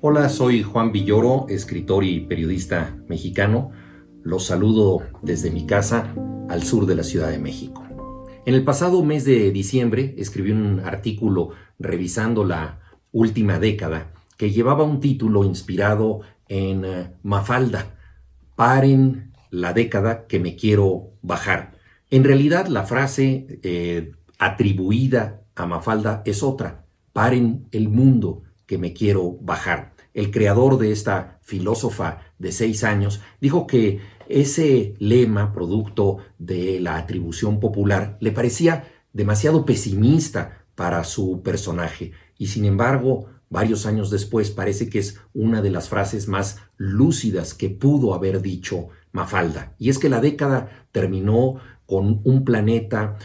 Hola, soy Juan Villoro, escritor y periodista mexicano. Los saludo desde mi casa al sur de la Ciudad de México. En el pasado mes de diciembre escribí un artículo revisando la última década que llevaba un título inspirado en Mafalda: "Paren la década que me quiero bajar". En realidad la frase atribuida a Mafalda es otra: "Paren el mundo que me quiero bajar". El creador de esta filósofa de 6 años dijo que ese lema, producto de la atribución popular, le parecía demasiado pesimista para su personaje, y sin embargo, varios años después parece que es una de las frases más lúcidas que pudo haber dicho Mafalda. Y es que la década terminó con un planeta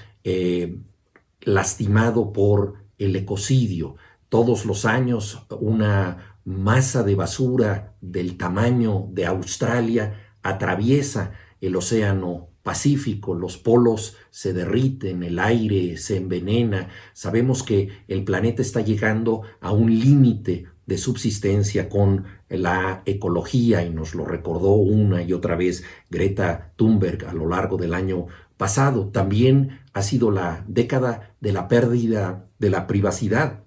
lastimado por el ecocidio. Todos los años una masa de basura del tamaño de Australia atraviesa el océano Pacífico, los polos se derriten, el aire se envenena. Sabemos que el planeta está llegando a un límite de subsistencia con la ecología, y nos lo recordó una y otra vez Greta Thunberg a lo largo del año pasado. También ha sido la década de la pérdida de la privacidad.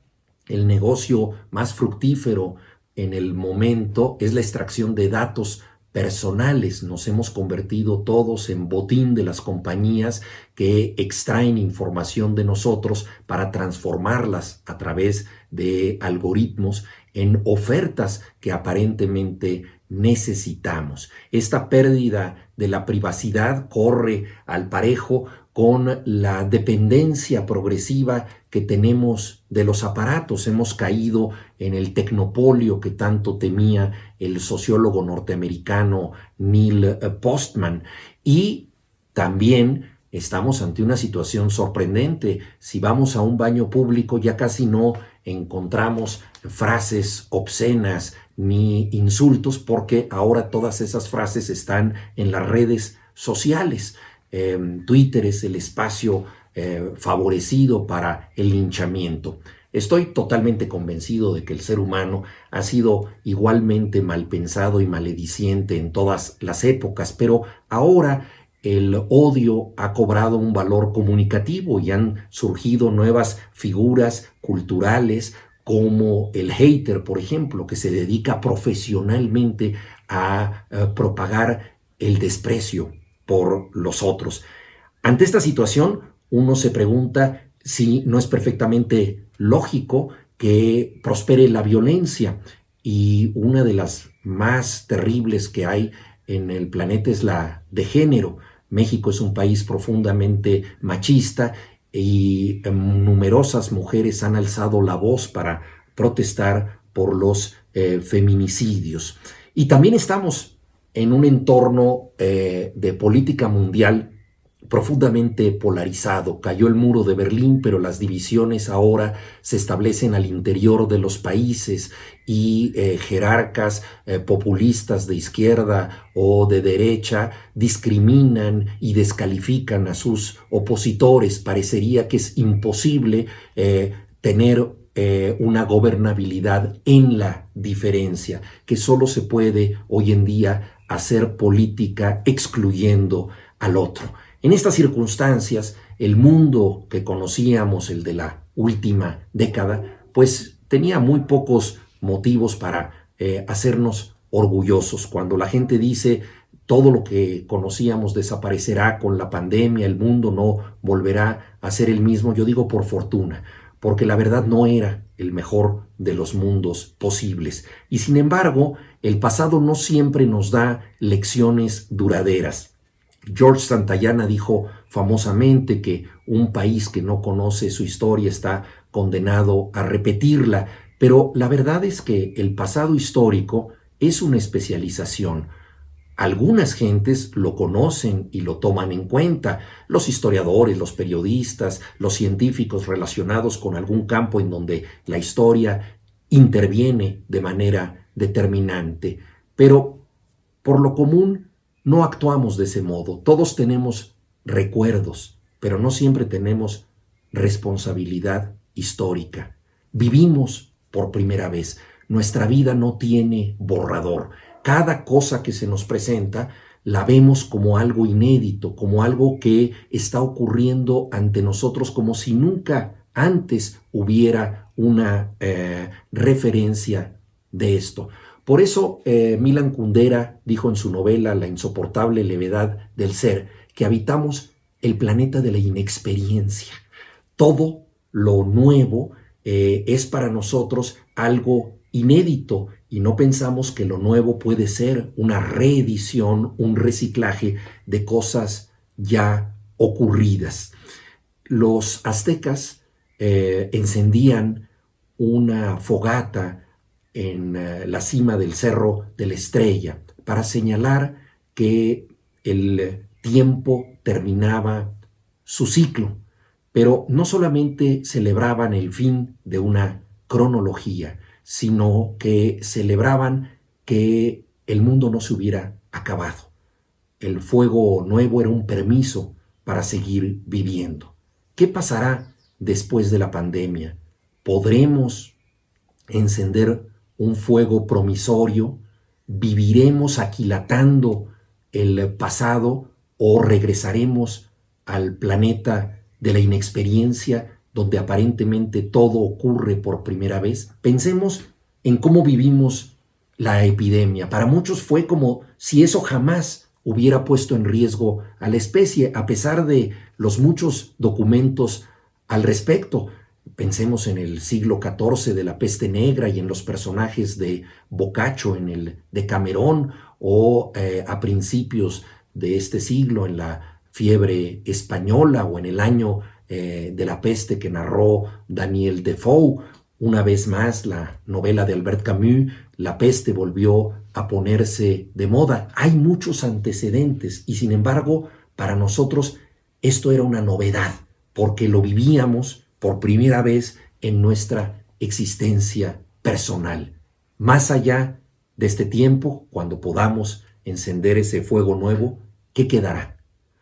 El negocio más fructífero en el momento es la extracción de datos personales. Nos hemos convertido todos en botín de las compañías que extraen información de nosotros para transformarlas a través de algoritmos en ofertas que aparentemente necesitamos. Esta pérdida de la privacidad corre al parejo con la dependencia progresiva que tenemos de los aparatos. Hemos caído en el tecnopolio que tanto temía el sociólogo norteamericano Neil Postman, y también estamos ante una situación sorprendente. Si vamos a un baño público, ya casi no encontramos frases obscenas ni insultos, porque ahora todas esas frases están en las redes sociales. Twitter es el espacio favorecido para el linchamiento. Estoy totalmente convencido de que el ser humano ha sido igualmente mal pensado y malediciente en todas las épocas, pero ahora el odio ha cobrado un valor comunicativo y han surgido nuevas figuras culturales como el hater, por ejemplo, que se dedica profesionalmente a propagar el desprecio por los otros. Ante esta situación, uno se pregunta si no es perfectamente lógico que prospere la violencia, y una de las más terribles que hay en el planeta es la de género. México es un país profundamente machista y numerosas mujeres han alzado la voz para protestar por los feminicidios. Y también estamos en un entorno de política mundial profundamente polarizado. Cayó el muro de Berlín, pero las divisiones ahora se establecen al interior de los países, y jerarcas populistas de izquierda o de derecha discriminan y descalifican a sus opositores. Parecería que es imposible tener una gobernabilidad en la diferencia, que solo se puede hoy en día hacer política excluyendo al otro. En estas circunstancias, el mundo que conocíamos, el de la última década, pues tenía muy pocos motivos para hacernos orgullosos. Cuando la gente dice todo lo que conocíamos desaparecerá con la pandemia, el mundo no volverá a ser el mismo, yo digo por fortuna, porque la verdad no era el mejor de los mundos posibles. Y sin embargo, el pasado no siempre nos da lecciones duraderas. George Santayana dijo famosamente que un país que no conoce su historia está condenado a repetirla, pero la verdad es que el pasado histórico es una especialización. Algunas gentes lo conocen y lo toman en cuenta: los historiadores, los periodistas, los científicos relacionados con algún campo en donde la historia interviene de manera determinante. Pero por lo común no actuamos de ese modo. Todos tenemos recuerdos, pero no siempre tenemos responsabilidad histórica. Vivimos por primera vez. nuestra vida no tiene borrador. Cada cosa que se nos presenta la vemos como algo inédito, como algo que está ocurriendo ante nosotros, como si nunca antes hubiera una referencia de esto. Por eso Milan Kundera dijo en su novela La insoportable levedad del ser que habitamos el planeta de la inexperiencia. Todo lo nuevo es para nosotros algo inédito y no pensamos que lo nuevo puede ser una reedición, un reciclaje de cosas ya ocurridas. Los aztecas encendían una fogata en la cima del Cerro de la Estrella para señalar que el tiempo terminaba su ciclo, pero no solamente celebraban el fin de una cronología, sino que celebraban que el mundo no se hubiera acabado. El fuego nuevo era un permiso para seguir viviendo. ¿Qué pasará después de la pandemia? ¿Podremos encender un fuego promisorio? ¿Viviremos aquilatando el pasado o regresaremos al planeta de la inexperiencia donde aparentemente todo ocurre por primera vez? Pensemos en cómo vivimos la epidemia. Para muchos fue como si eso jamás hubiera puesto en riesgo a la especie, a pesar de los muchos documentos al respecto. Pensemos en el siglo XIV de la peste negra y en los personajes de Boccaccio en el Decamerón, o a principios de este siglo en la fiebre española, o en el año de la peste que narró Daniel Defoe. Una vez más, la novela de Albert Camus, La peste, volvió a ponerse de moda. Hay muchos antecedentes y, sin embargo, para nosotros esto era una novedad, porque lo vivíamos por primera vez en nuestra existencia personal. Más allá de este tiempo, cuando podamos encender ese fuego nuevo, ¿qué quedará?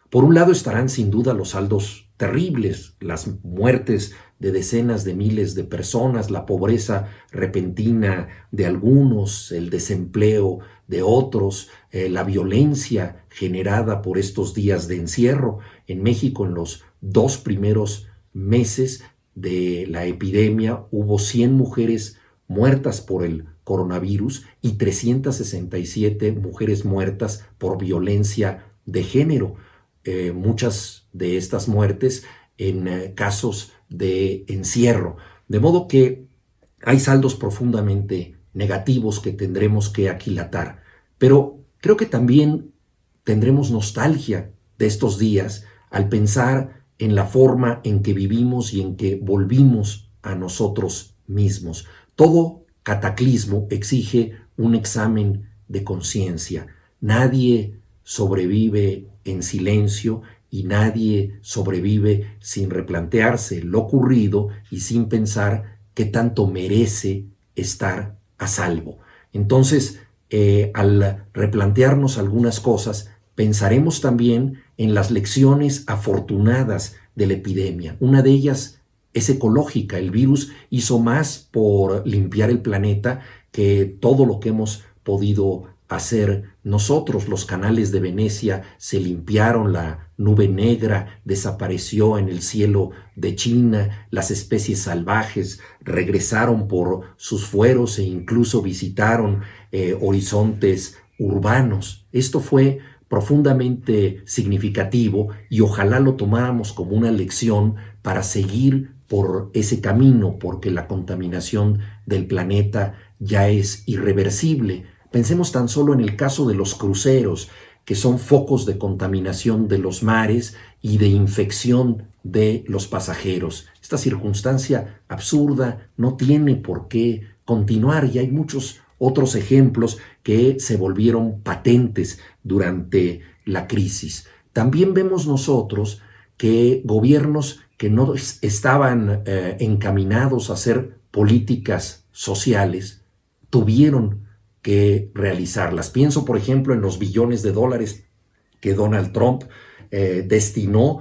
Por un lado estarán sin duda los saldos terribles, las muertes de decenas de miles de personas, la pobreza repentina de algunos, el desempleo de otros, la violencia generada por estos días de encierro. En México, en los 2 primeros meses de la epidemia, hubo 100 mujeres muertas por el coronavirus y 367 mujeres muertas por violencia de género. Muchas de estas muertes en casos de encierro. De modo que hay saldos profundamente negativos que tendremos que aquilatar. Pero creo que también tendremos nostalgia de estos días al pensar en la forma en que vivimos y en que volvimos a nosotros mismos. Todo cataclismo exige un examen de conciencia. Nadie sobrevive en silencio y nadie sobrevive sin replantearse lo ocurrido y sin pensar qué tanto merece estar a salvo. Entonces, al replantearnos algunas cosas, pensaremos también en las lecciones afortunadas de la epidemia. Una de ellas es ecológica. El virus hizo más por limpiar el planeta que todo lo que hemos podido hacer nosotros. Los canales de Venecia se limpiaron, la nube negra desapareció en el cielo de China, las especies salvajes regresaron por sus fueros e incluso visitaron horizontes urbanos. Esto fue profundamente significativo y ojalá lo tomáramos como una lección para seguir por ese camino, porque la contaminación del planeta ya es irreversible. Pensemos tan solo en el caso de los cruceros, que son focos de contaminación de los mares y de infección de los pasajeros. Esta circunstancia absurda no tiene por qué continuar y hay muchos otros ejemplos que se volvieron patentes durante la crisis. También vemos nosotros que gobiernos que no estaban encaminados a hacer políticas sociales tuvieron que realizarlas. Pienso, por ejemplo, en los billones de dólares que Donald Trump destinó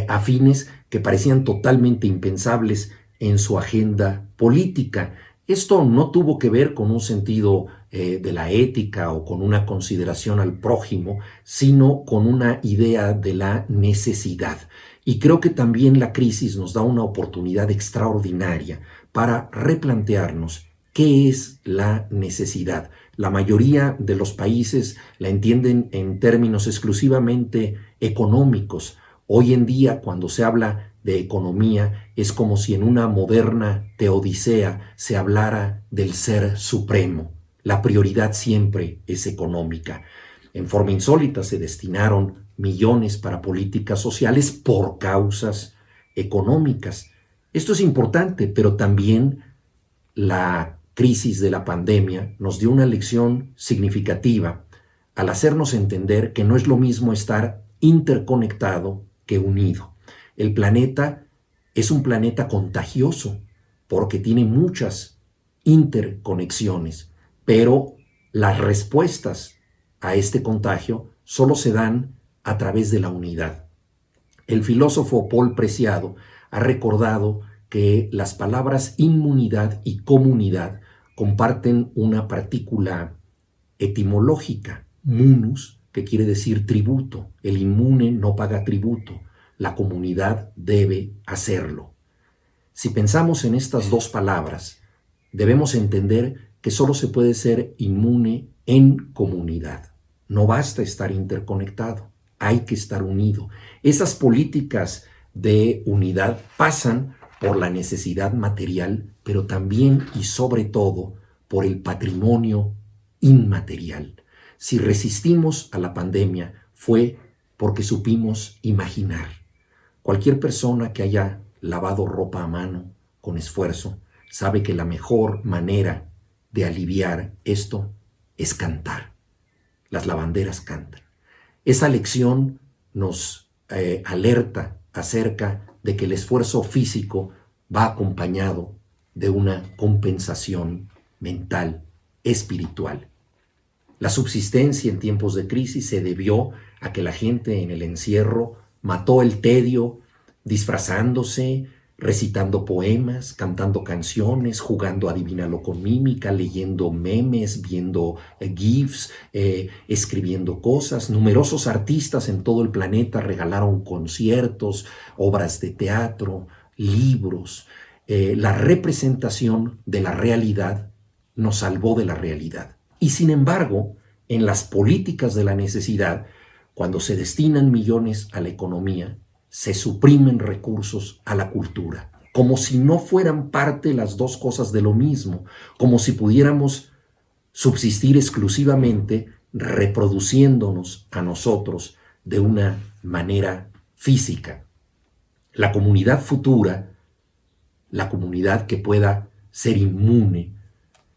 a fines que parecían totalmente impensables en su agenda política. Esto no tuvo que ver con un sentido de la ética o con una consideración al prójimo, sino con una idea de la necesidad. Y creo que también la crisis nos da una oportunidad extraordinaria para replantearnos qué es la necesidad. La mayoría de los países la entienden en términos exclusivamente económicos. Hoy en día, cuando se habla de economía, es como si en una moderna teodicea se hablara del ser supremo. La prioridad siempre es económica. En forma insólita se destinaron millones para políticas sociales por causas económicas. Esto es importante, pero también la crisis de la pandemia nos dio una lección significativa al hacernos entender que no es lo mismo estar interconectado que unido. El planeta es un planeta contagioso porque tiene muchas interconexiones, pero las respuestas a este contagio solo se dan a través de la unidad. El filósofo Paul Preciado ha recordado que las palabras inmunidad y comunidad comparten una partícula etimológica, munus, que quiere decir tributo. El inmune no paga tributo, la comunidad debe hacerlo. Si pensamos en estas dos palabras, debemos entender que solo se puede ser inmune en comunidad. No basta estar interconectado, hay que estar unido. Esas políticas de unidad pasan por la necesidad material, pero también y sobre todo por el patrimonio inmaterial. Si resistimos a la pandemia fue porque supimos imaginar. Cualquier persona que haya lavado ropa a mano con esfuerzo sabe que la mejor manera de aliviar esto es cantar. Las lavanderas cantan. Esa lección nos alerta acerca de que el esfuerzo físico va acompañado de una compensación mental, espiritual. La subsistencia en tiempos de crisis se debió a que la gente en el encierro mató el tedio disfrazándose, recitando poemas, cantando canciones, jugando adivínalo con mímica, leyendo memes, viendo GIFs, escribiendo cosas. Numerosos artistas en todo el planeta regalaron conciertos, obras de teatro, libros. La representación de la realidad nos salvó de la realidad. Y sin embargo, en las políticas de la necesidad, cuando se destinan millones a la economía, se suprimen recursos a la cultura, como si no fueran parte las dos cosas de lo mismo, como si pudiéramos subsistir exclusivamente reproduciéndonos a nosotros de una manera física. La comunidad futura, la comunidad que pueda ser inmune,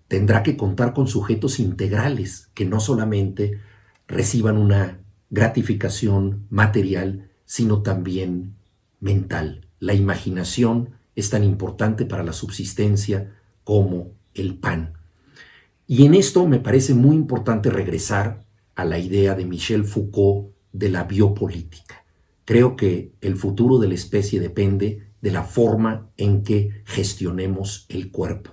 tendrá que contar con sujetos integrales que no solamente reciban una gratificación material, sino también mental. La imaginación es tan importante para la subsistencia como el pan. Y en esto me parece muy importante regresar a la idea de Michel Foucault de la biopolítica. Creo que el futuro de la especie depende de la forma en que gestionemos el cuerpo.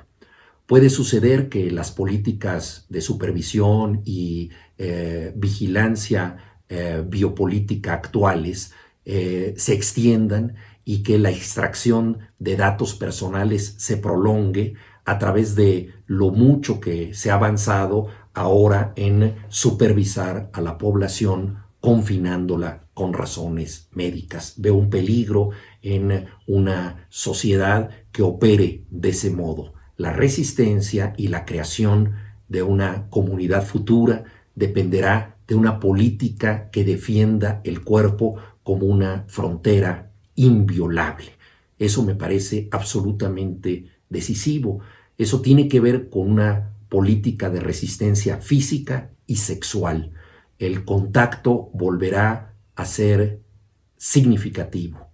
Puede suceder que las políticas de supervisión y vigilancia biopolítica actuales se extiendan y que la extracción de datos personales se prolongue a través de lo mucho que se ha avanzado ahora en supervisar a la población confinándola con razones médicas. Veo un peligro en una sociedad que opere de ese modo. La resistencia y la creación de una comunidad futura dependerá de una política que defienda el cuerpo como una frontera inviolable. Eso me parece absolutamente decisivo. Eso tiene que ver con una política de resistencia física y sexual. El contacto volverá a ser significativo.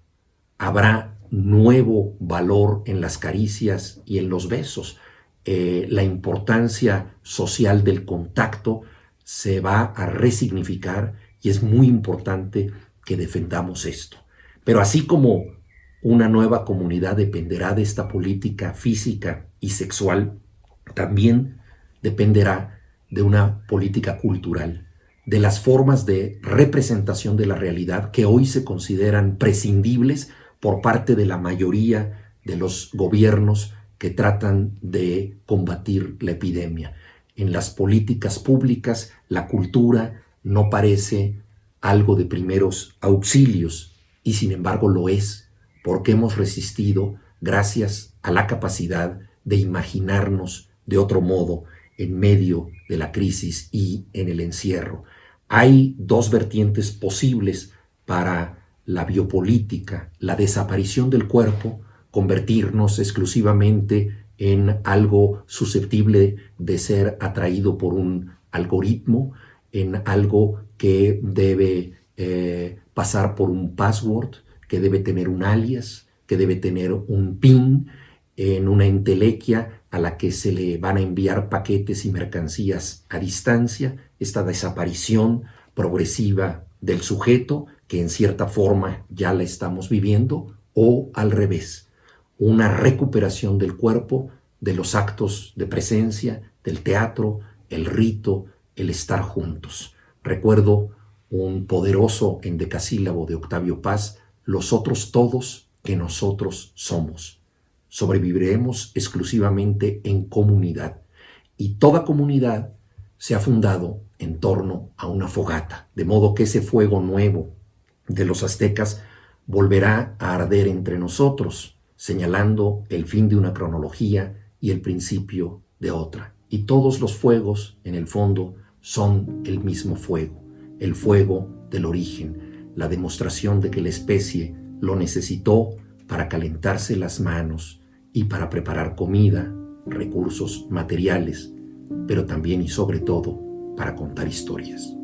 Habrá nuevo valor en las caricias y en los besos. La importancia social del contacto se va a resignificar y es muy importante que defendamos esto. Pero así como una nueva comunidad dependerá de esta política física y sexual, también dependerá de una política cultural, de las formas de representación de la realidad que hoy se consideran prescindibles por parte de la mayoría de los gobiernos que tratan de combatir la epidemia. En las políticas públicas, la cultura no parece algo de primeros auxilios, y sin embargo lo es, porque hemos resistido gracias a la capacidad de imaginarnos de otro modo en medio de la crisis y en el encierro. Hay dos vertientes posibles para la biopolítica: la desaparición del cuerpo, convertirnos exclusivamente en algo susceptible de ser atraído por un algoritmo, en algo que debe pasar por un password, que debe tener un alias, que debe tener un PIN, en una entelequia a la que se le van a enviar paquetes y mercancías a distancia, esta desaparición progresiva del sujeto, que en cierta forma ya la estamos viviendo, o al revés, una recuperación del cuerpo, de los actos de presencia, del teatro, el rito, el estar juntos. Recuerdo un poderoso endecasílabo de Octavio Paz: los otros todos que nosotros somos. Sobreviviremos exclusivamente en comunidad, y toda comunidad se ha fundado en torno a una fogata, de modo que ese fuego nuevo de los aztecas volverá a arder entre nosotros, señalando el fin de una cronología y el principio de otra. Y todos los fuegos, en el fondo, son el mismo fuego, el fuego del origen, la demostración de que la especie lo necesitó para calentarse las manos y para preparar comida, recursos materiales, pero también y sobre todo para contar historias.